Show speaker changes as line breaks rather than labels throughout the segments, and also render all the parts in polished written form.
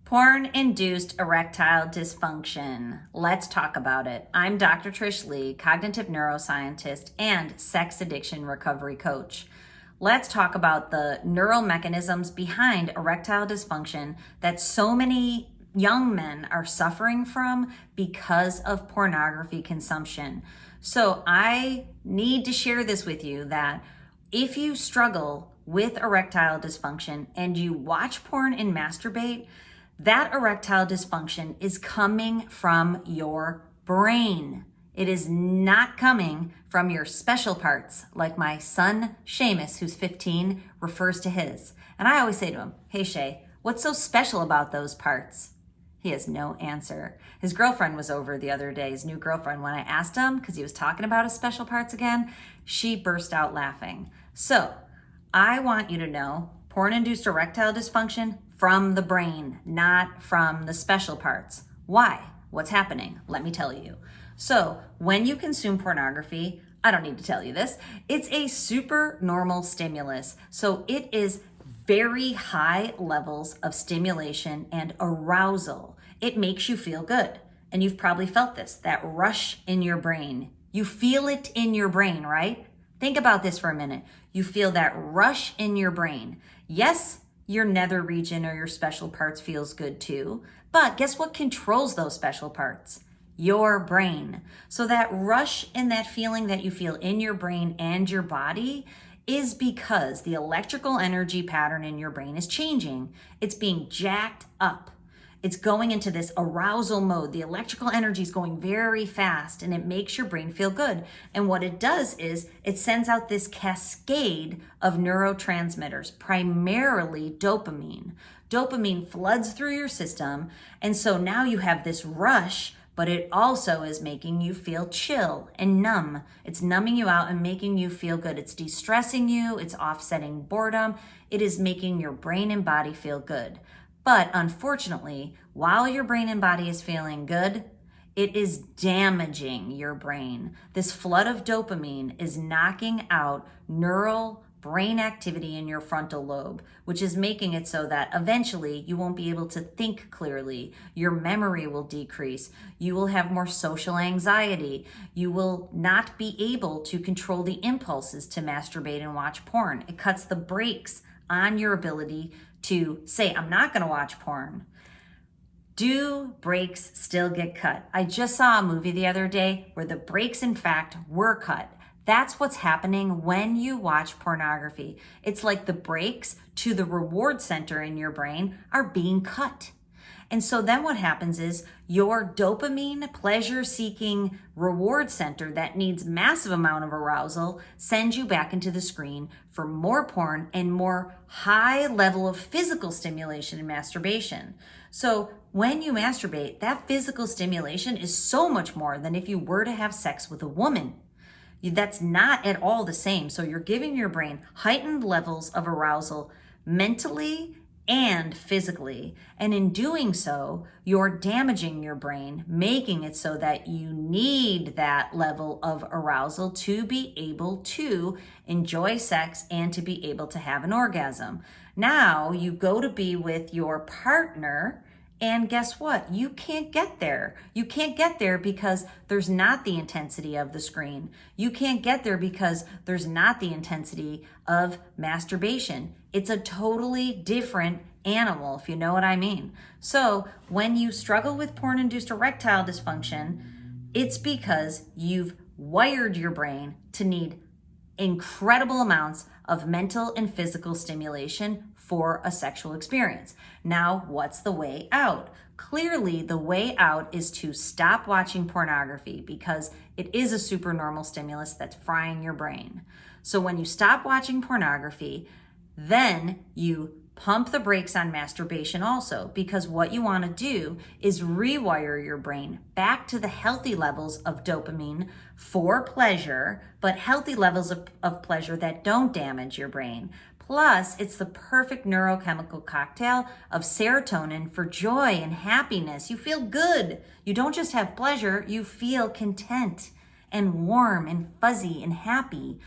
Porn-induced erectile dysfunction. Let's talk about it. I'm Dr. Trish Lee, cognitive neuroscientist and sex addiction recovery coach. Let's talk about the neural mechanisms behind erectile dysfunction that so many young men are suffering from because of pornography consumption. So I need to share this with you that if you struggle with erectile dysfunction and you watch porn and masturbate, that erectile dysfunction is coming from your brain. It is not coming from your special parts, like my son, Seamus, who's 15, refers to his. And I always say to him, "Hey, Shay, what's so special about those parts?" He has no answer. His girlfriend was over the other day, his new girlfriend. When I asked him, because he was talking about his special parts again, she burst out laughing. So I want you to know, porn-induced erectile dysfunction from the brain, not from the special parts. Why? What's happening? Let me tell you. So when you consume pornography, I don't need to tell you this, it's a super normal stimulus. So it is very high levels of stimulation and arousal. It makes you feel good. And you've probably felt this, that rush in your brain. You feel it in your brain, right? Think about this for a minute. You feel that rush in your brain. Yes, your nether region or your special parts feels good too, but guess what controls those special parts? Your brain. So that rush and that feeling that you feel in your brain and your body is because the electrical energy pattern in your brain is changing. It's being jacked up. It's going into this arousal mode. The electrical energy is going very fast and it makes your brain feel good. And what it does is it sends out this cascade of neurotransmitters, primarily dopamine. Dopamine floods through your system. And so now you have this rush, but it also is making you feel chill and numb. It's numbing you out and making you feel good. It's de-stressing you. It's offsetting boredom. It is making your brain and body feel good. But unfortunately, while your brain and body is feeling good, it is damaging your brain. This flood of dopamine is knocking out neural brain activity in your frontal lobe, which is making it so that eventually you won't be able to think clearly. Your memory will decrease. You will have more social anxiety. You will not be able to control the impulses to masturbate and watch porn. It cuts the brakes on your ability to say, I'm not going to watch porn. Do brakes still get cut? I just saw a movie the other day where the brakes, in fact, were cut. That's what's happening when you watch pornography. It's like the brakes to the reward center in your brain are being cut. And so then what happens is your dopamine pleasure-seeking reward center that needs massive amount of arousal sends you back into the screen for more porn and more high level of physical stimulation and masturbation. So when you masturbate, that physical stimulation is so much more than if you were to have sex with a woman. That's not at all the same. So you're giving your brain heightened levels of arousal mentally and physically. And in doing so, you're damaging your brain, making it so that you need that level of arousal to be able to enjoy sex and to be able to have an orgasm. Now you go to be with your partner, and guess what? You can't get there. You can't get there because there's not the intensity of the screen. You can't get there because there's not the intensity of masturbation. It's a totally different animal, if you know what I mean. So when you struggle with porn-induced erectile dysfunction, it's because you've wired your brain to need incredible amounts of mental and physical stimulation for a sexual experience. Now, what's the way out? Clearly, the way out is to stop watching pornography because it is a supernormal stimulus that's frying your brain. So when you stop watching pornography, then you pump the brakes on masturbation also, because what you want to do is rewire your brain back to the healthy levels of dopamine for pleasure, but healthy levels of pleasure that don't damage your brain. Plus, it's the perfect neurochemical cocktail of serotonin for joy and happiness. You feel good. You don't just have pleasure, you feel content and warm and fuzzy and happy.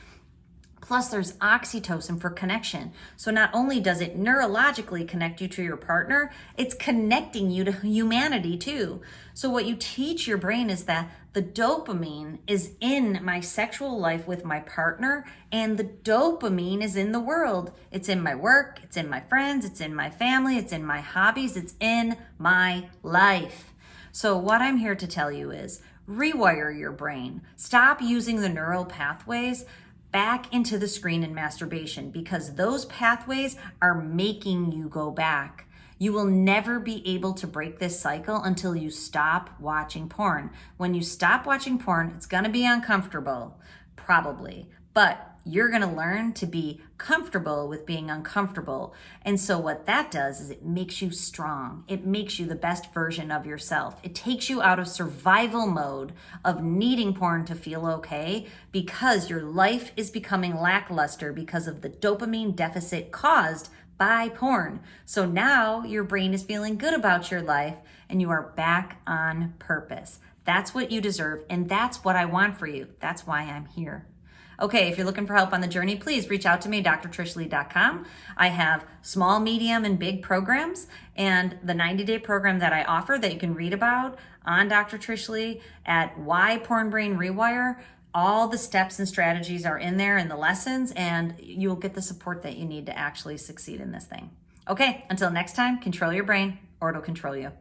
Plus, there's oxytocin for connection. So not only does it neurologically connect you to your partner, it's connecting you to humanity too. So what you teach your brain is that the dopamine is in my sexual life with my partner, and the dopamine is in the world. It's in my work, it's in my friends, it's in my family, it's in my hobbies, it's in my life. So what I'm here to tell you is rewire your brain. Stop using the neural pathways back into the screen and masturbation, because those pathways are making you go back. You will never be able to break this cycle until you stop watching porn. When you stop watching porn, it's gonna be uncomfortable, probably, but you're gonna learn to be comfortable with being uncomfortable. And so what that does is it makes you strong. It makes you the best version of yourself. It takes you out of survival mode of needing porn to feel okay, because your life is becoming lackluster because of the dopamine deficit caused by porn. So now your brain is feeling good about your life and you are back on purpose. That's what you deserve, and that's what I want for you. That's why I'm here. Okay, if you're looking for help on the journey, please reach out to me, drtrishlee.com. I have small, medium, and big programs, and the 90-day program that I offer that you can read about on Dr. Trish Lee at Why Porn Brain Rewire. All the steps and strategies are in there in the lessons, and you'll get the support that you need to actually succeed in this thing. Okay, until next time, control your brain or it'll control you.